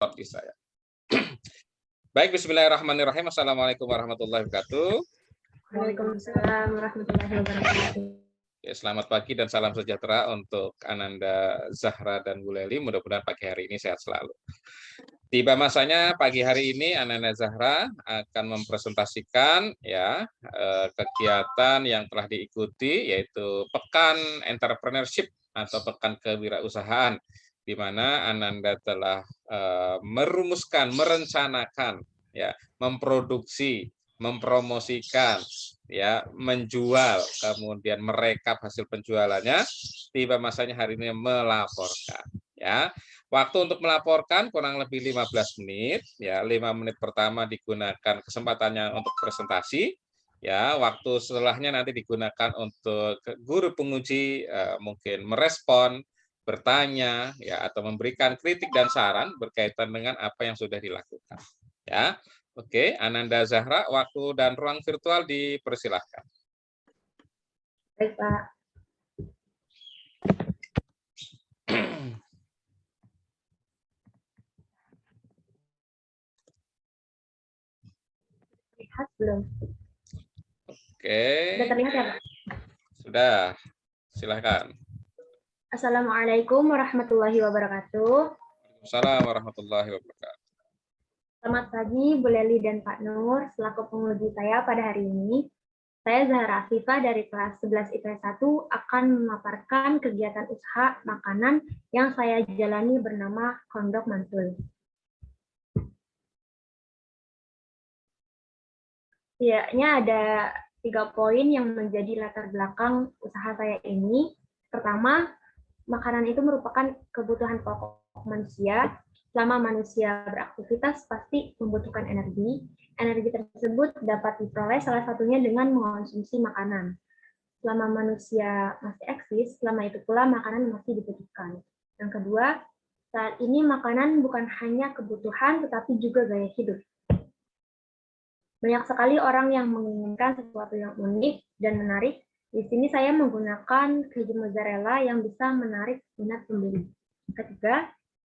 seperti saya. Baik, bismillahirrahmanirrahim. Assalamualaikum warahmatullahi wabarakatuh. Waalaikumsalam warahmatullahi wabarakatuh. Ya, selamat pagi dan salam sejahtera untuk Ananda, Zahra, dan Bu Leli. Mudah-mudahan pagi hari ini sehat selalu. Tiba masanya pagi hari ini Ananda Zahra akan mempresentasikan ya kegiatan yang telah diikuti, yaitu Pekan Entrepreneurship atau Pekan Kewirausahaan, di mana Ananda telah merumuskan, merencanakan, ya, memproduksi, mempromosikan, ya, menjual, kemudian merekap hasil penjualannya. Tiba masanya hari ini melaporkan, ya. Waktu untuk melaporkan kurang lebih 15 menit, ya. 5 menit pertama digunakan kesempatannya untuk presentasi, ya. Waktu setelahnya nanti digunakan untuk guru penguji mungkin merespon, bertanya, ya, atau memberikan kritik dan saran berkaitan dengan apa yang sudah dilakukan, ya. Oke, Ananda Zahra, waktu dan ruang virtual dipersilahkan. Baik, Pak. Lihat belum? Oke. Sudah terlihat ya, Pak? Sudah, silahkan. Assalamualaikum warahmatullahi wabarakatuh. Waalaikumsalam warahmatullahi wabarakatuh. Selamat pagi, Bu Leli dan Pak Nur. Selaku penguji saya pada hari ini, saya Zahra Afifah dari kelas 11 IPS 1 akan memaparkan kegiatan usaha makanan yang saya jalani bernama Kondok Mantul. Setidaknya ada 3 poin yang menjadi latar belakang usaha saya ini. Pertama, makanan itu merupakan kebutuhan pokok manusia. Selama manusia beraktivitas pasti membutuhkan energi. Energi tersebut dapat diperoleh salah satunya dengan mengonsumsi makanan. Selama manusia masih eksis, selama itu pula makanan masih dibutuhkan. Yang kedua, saat ini makanan bukan hanya kebutuhan tetapi juga gaya hidup. Banyak sekali orang yang menginginkan sesuatu yang unik dan menarik. Di sini saya menggunakan keju mozzarella yang bisa menarik minat pembeli. Ketiga,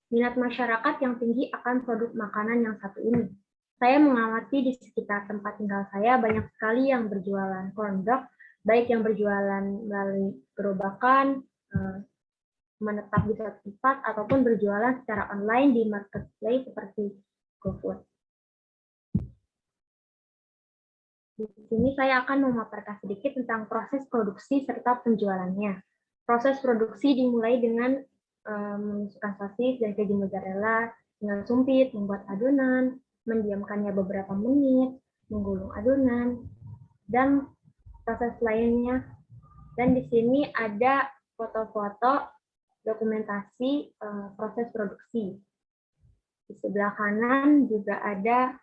minat masyarakat yang tinggi akan produk makanan yang satu ini. Saya mengamati di sekitar tempat tinggal saya banyak sekali yang berjualan corn dog, baik yang berjualan melalui gerobakan, menetap di satu tempat, ataupun berjualan secara online di marketplace seperti GoFood. Di sini saya akan memaparkan sedikit tentang proses produksi serta penjualannya. Proses produksi dimulai dengan memasukkan sosis dan keju mozzarella dengan sumpit, membuat adonan, mendiamkannya beberapa menit, menggulung adonan, dan proses lainnya. Dan di sini ada foto-foto dokumentasi proses produksi. Di sebelah kanan juga ada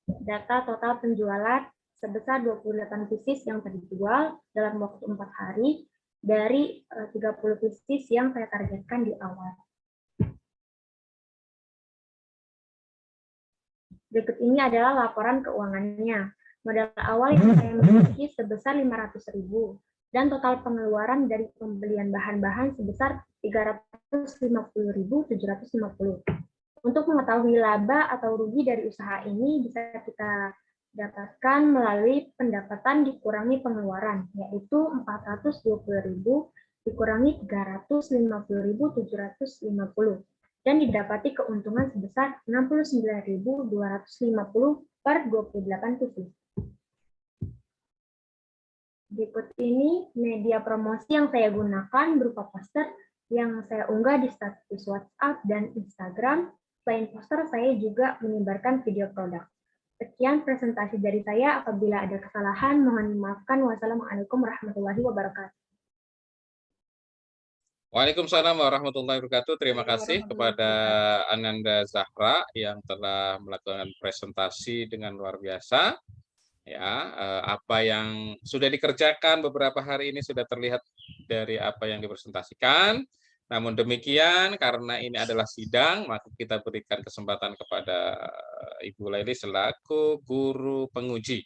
data total penjualan sebesar 28 pieces yang terjual dalam waktu 4 hari dari 30 pieces yang saya targetkan di awal. Berikut ini adalah laporan keuangannya. Modal awal yang saya miliki sebesar 500.000 dan total pengeluaran dari pembelian bahan-bahan sebesar 350.750. Untuk mengetahui laba atau rugi dari usaha ini bisa kita dapatkan melalui pendapatan dikurangi pengeluaran, yaitu 420.000 dikurangi 350.750, dan didapati keuntungan sebesar 69.250 per 28 pieces. Berikut ini media promosi yang saya gunakan berupa poster yang saya unggah di status WhatsApp dan Instagram. Selain poster, saya juga menyebarkan video produk. Sekian presentasi dari saya. Apabila ada kesalahan, mohon dimaafkan. Wassalamualaikum warahmatullahi wabarakatuh. Waalaikumsalam warahmatullahi wabarakatuh. Terima kasih kepada Ananda Zahra yang telah melakukan presentasi dengan luar biasa. Ya, apa yang sudah dikerjakan beberapa hari ini sudah terlihat dari apa yang dipresentasikan. Namun demikian, karena ini adalah sidang, maka kita berikan kesempatan kepada Ibu Leli selaku guru penguji,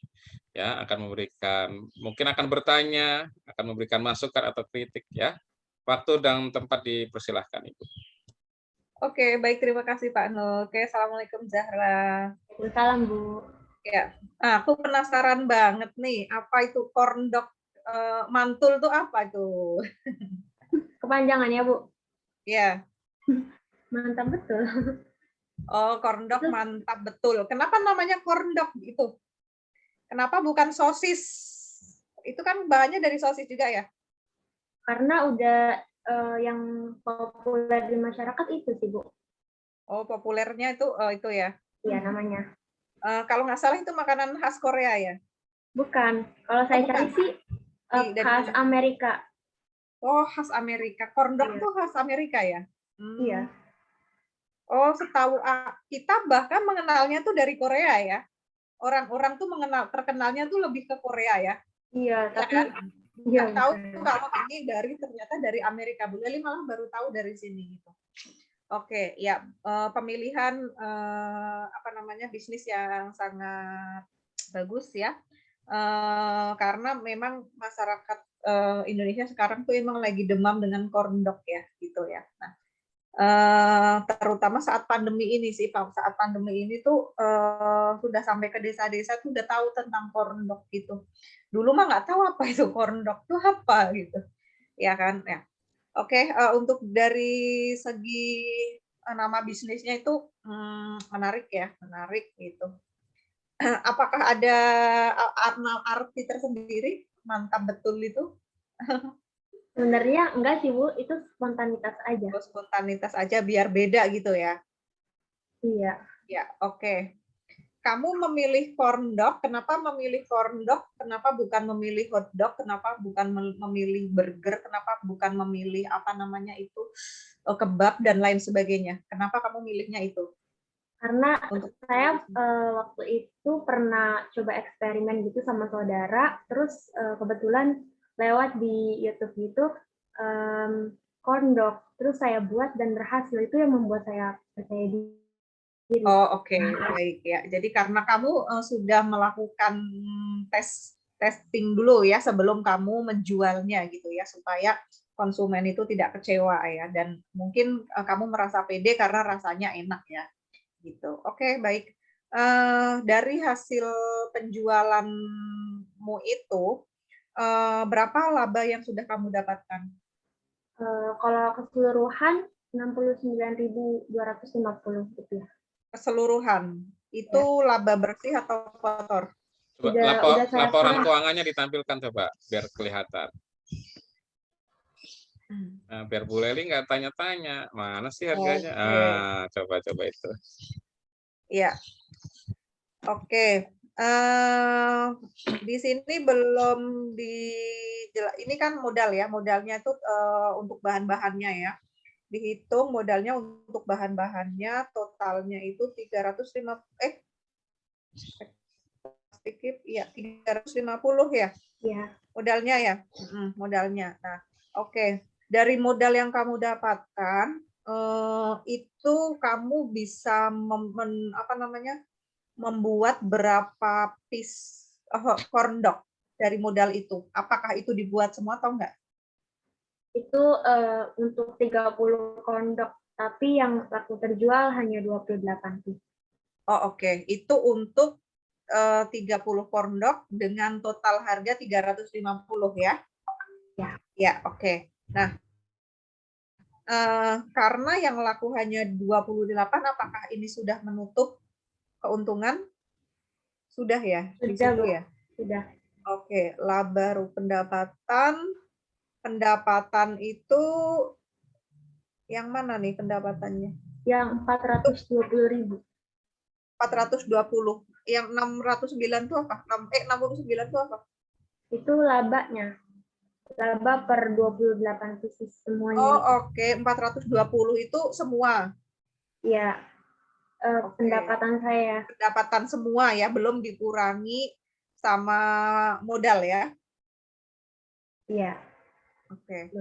ya, akan memberikan, mungkin akan bertanya, akan memberikan masukan atau kritik, ya. Waktu dan tempat dipersilahkan, Ibu. Oke, baik, terima kasih Pak Nur. Oke, Assalamualaikum Zahra. Waalaikumsalam, Bu. Ya, aku penasaran banget nih, apa itu corn dog mantul tuh apa tuh? Kepanjangannya, Bu. Ya, Mantap betul. oh corn dog Itu mantap betul. Kenapa namanya corn dog gitu? Kenapa bukan sosis? Itu kan bahannya dari sosis juga ya? karena udah yang populer di masyarakat itu sih, Bu. Oh, populernya itu ya. Iya, namanya. Kalau nggak salah itu makanan khas Korea ya? Bukan. Kalau Oh, saya cari bukan. sih Dari khas mana? Amerika. Oh, khas Amerika. Corn dog Iya. tuh khas Amerika ya? Iya. Oh, setahu kita bahkan mengenalnya tuh dari Korea ya. Orang-orang tuh terkenalnya tuh lebih ke Korea ya. Iya, Ya tapi kan? iya Nggak tahu betul. kalau ini ternyata dari Amerika. Bu Leli malah baru tahu dari sini gitu. Oke, ya pemilihan apa namanya bisnis yang sangat bagus ya. Karena memang masyarakat Indonesia sekarang tuh emang lagi demam dengan corn dog ya, gitu ya. Nah, terutama saat pandemi ini sih, Pak. Saat pandemi ini tuh sudah sampai ke desa-desa tuh udah tahu tentang corn dog gitu. Dulu mah nggak tahu apa itu corn dog tuh apa gitu, ya kan? Ya. Oke, untuk dari segi nama bisnisnya itu menarik ya, menarik gitu. Apakah ada arti tersendiri? Mantap betul itu. Sebenarnya enggak sih, Bu. Itu spontanitas aja. Oh, spontanitas aja biar beda gitu ya. Iya. Ya, oke. Kamu memilih corn dog, kenapa memilih corn dog? Kenapa bukan memilih hot dog? Kenapa bukan memilih burger? Kenapa bukan memilih apa namanya itu kebab dan lain sebagainya? Kenapa kamu milihnya itu? Karena Untuk saya waktu itu pernah coba eksperimen gitu sama saudara, terus kebetulan lewat di YouTube gitu corn dog, terus saya buat dan berhasil. Itu yang membuat saya percaya diri. Oh, oke, baik ya. Jadi karena kamu sudah melakukan testing dulu ya sebelum kamu menjualnya gitu ya, supaya konsumen itu tidak kecewa ya, dan mungkin kamu merasa pede karena rasanya enak ya. Gitu. Oke, baik. Dari hasil penjualanmu itu, berapa laba yang sudah kamu dapatkan? Kalau keseluruhan 69.250 rupiah. Keseluruhan. Itu laba bersih atau kotor? Coba Udah saya laporan keuangannya ditampilkan coba biar kelihatan. Nah, biar Bu Leli nggak tanya-tanya mana sih harganya. Coba itu. Ya, oke. Di sini belum ini kan modal ya, modalnya itu untuk bahan-bahannya ya. Dihitung modalnya untuk bahan-bahannya totalnya itu 350 ya. Iya. Modalnya ya. Modalnya. Nah, oke. Dari modal yang kamu dapatkan itu kamu bisa membuat berapa piece corn dog dari modal itu? Apakah itu dibuat semua atau enggak? Itu untuk 30 corn dog, tapi yang laku terjual hanya 28 piece. Oh, oke. Itu untuk 30 corn dog dengan total harga 350 ya? Ya. Ya, oke. Nah, karena yang laku hanya 28, apakah ini sudah menutup keuntungan? Sudah ya? Sudah, Di situ Bu. ya? Sudah. Oke, laba pendapatan. Pendapatan itu yang mana nih pendapatannya? Yang 420.000. 420. Yang 609 itu apa? 69 itu apa? Itu labanya. Laba per 28 pieces semuanya. Oh, oke. 420 itu semua. Iya. Pendapatan saya. Pendapatan semua ya, belum dikurangi sama modal ya. Iya. Oke.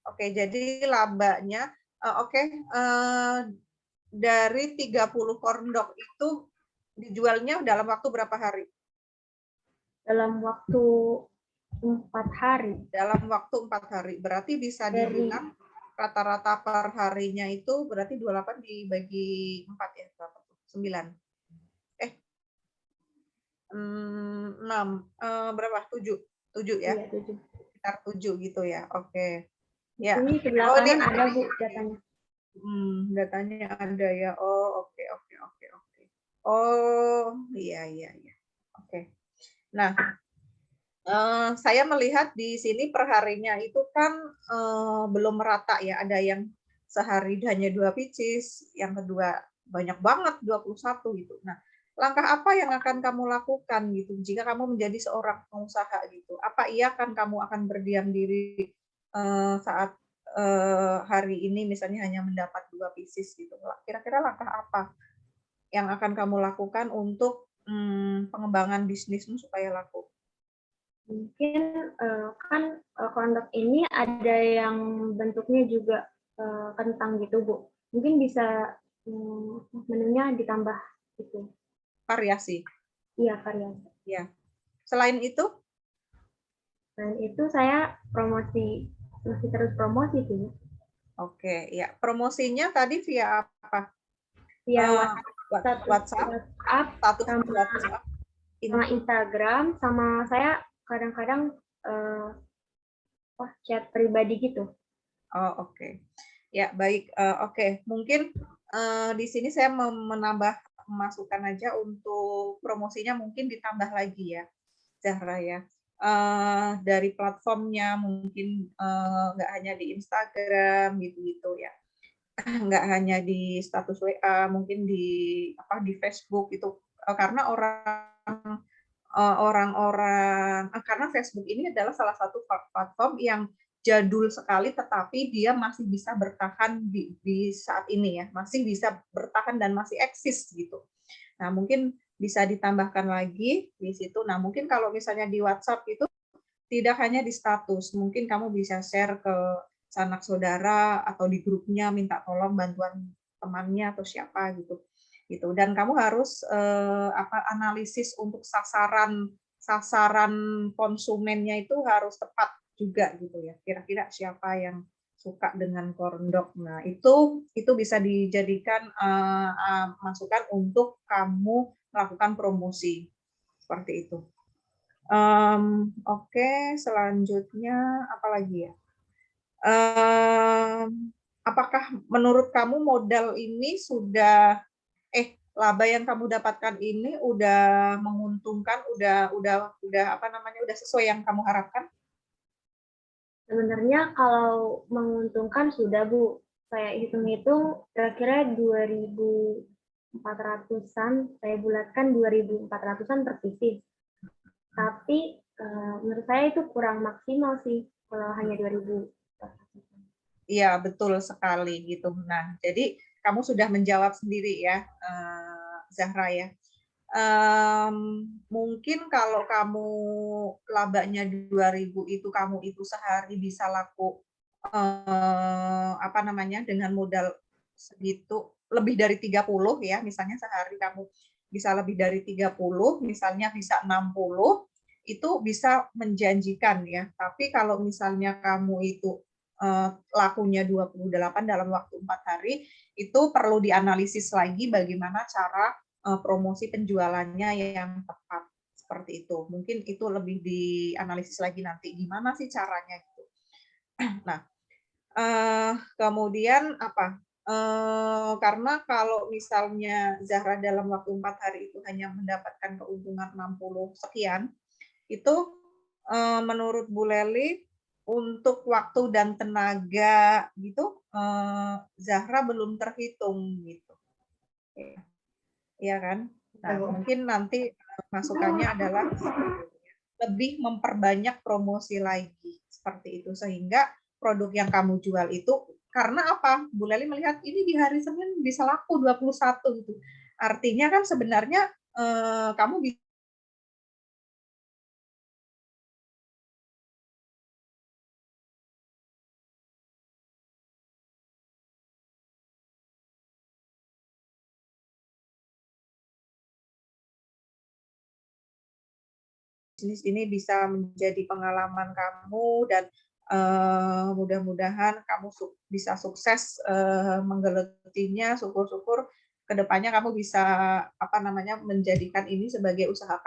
Oke, jadi labanya dari 30 corn dog itu dijualnya dalam waktu berapa hari? Dalam waktu 4 hari. Dalam waktu 4 hari. Berarti bisa dibilang rata-rata per harinya itu berarti 28 dibagi 4 ya, berapa tuh? 9. 6, berapa? 7 ya? Iya, 7. Sekitar 7 gitu ya, oke. Di Ya. sini sebelah Oh, kanan ada Bu datanya. datanya ada ya. Oh, oke, oke, oke, oke. Oh, iya, iya, iya. Oke. Nah, saya melihat di sini perharinya itu kan belum merata ya. Ada yang sehari hanya 2 pieces, yang kedua banyak banget 21 gitu. Nah, langkah apa yang akan kamu lakukan gitu jika kamu menjadi seorang pengusaha gitu? Apa iya kan kamu akan berdiam diri saat hari ini misalnya hanya mendapat 2 pieces gitu? Kira-kira langkah apa yang akan kamu lakukan untuk pengembangan bisnismu supaya laku? Mungkin kan kondok ini ada yang bentuknya juga kentang gitu Bu. Mungkin bisa menunya ditambah gitu. Variasi. Iya, variasi. Ya. Selain itu, Selain itu saya masih terus promosi sih. oke, ya. Promosinya tadi via apa? Via WhatsApp, WhatsApp status sama, WhatsApp, sama Instagram, sama saya kadang-kadang chat pribadi gitu. Oh, oke. Ya, baik. Oke, mungkin di sini saya menambah masukan aja untuk promosinya mungkin ditambah lagi ya, Zahra ya. Dari platformnya mungkin nggak hanya di Instagram gitu-gitu ya. Nggak hanya di status WA, mungkin di Facebook itu karena karena Facebook ini adalah salah satu platform yang jadul sekali, tetapi dia masih bisa bertahan di saat ini ya, masih bisa bertahan dan masih eksis gitu. Nah, mungkin bisa ditambahkan lagi di situ. Nah, mungkin kalau misalnya di WhatsApp itu tidak hanya di status, mungkin kamu bisa share ke sanak saudara atau di grupnya minta tolong bantuan temannya atau siapa gitu. Dan kamu harus analisis untuk sasaran konsumennya itu harus tepat juga gitu ya. Kira-kira siapa yang suka dengan corn dog. Nah, itu bisa dijadikan masukan untuk kamu melakukan promosi seperti itu. Oke, selanjutnya apa lagi ya? Apakah menurut kamu modal ini laba yang kamu dapatkan ini udah menguntungkan, udah sesuai yang kamu harapkan? Sebenarnya kalau menguntungkan sudah Bu. Saya hitung-hitung kira-kira 2.400-an, saya bulatkan 2.400-an per pieces. Tapi menurut saya itu kurang maksimal sih kalau hanya 2.000. Iya, betul sekali gitu. Nah, jadi kamu sudah menjawab sendiri ya, Zahra ya. Mungkin kalau kamu labanya 2.000 itu kamu itu sehari bisa laku dengan modal segitu lebih dari 30 ya, misalnya sehari kamu bisa lebih dari 30, misalnya bisa 60, itu bisa menjanjikan ya. Tapi kalau misalnya kamu itu lakunya 28 dalam waktu 4 hari, itu perlu dianalisis lagi bagaimana cara promosi penjualannya yang tepat seperti itu. Mungkin itu lebih dianalisis lagi nanti gimana sih caranya gitu. Nah, kemudian apa? Karena kalau misalnya Zahra dalam waktu 4 hari itu hanya mendapatkan keuntungan 60 sekian, itu menurut Bu Leli untuk waktu dan tenaga gitu Zahra belum terhitung gitu. Iya kan? Nah, mungkin nanti masukannya adalah lebih memperbanyak promosi lagi seperti itu sehingga produk yang kamu jual itu karena apa? Bu Leli melihat ini di hari Senin bisa laku 21 gitu. Artinya kan sebenarnya kamu bisa bisnis ini bisa menjadi pengalaman kamu dan Mudah-mudahan kamu bisa sukses menggelutinya. Syukur-syukur kedepannya kamu bisa menjadikan ini sebagai usaha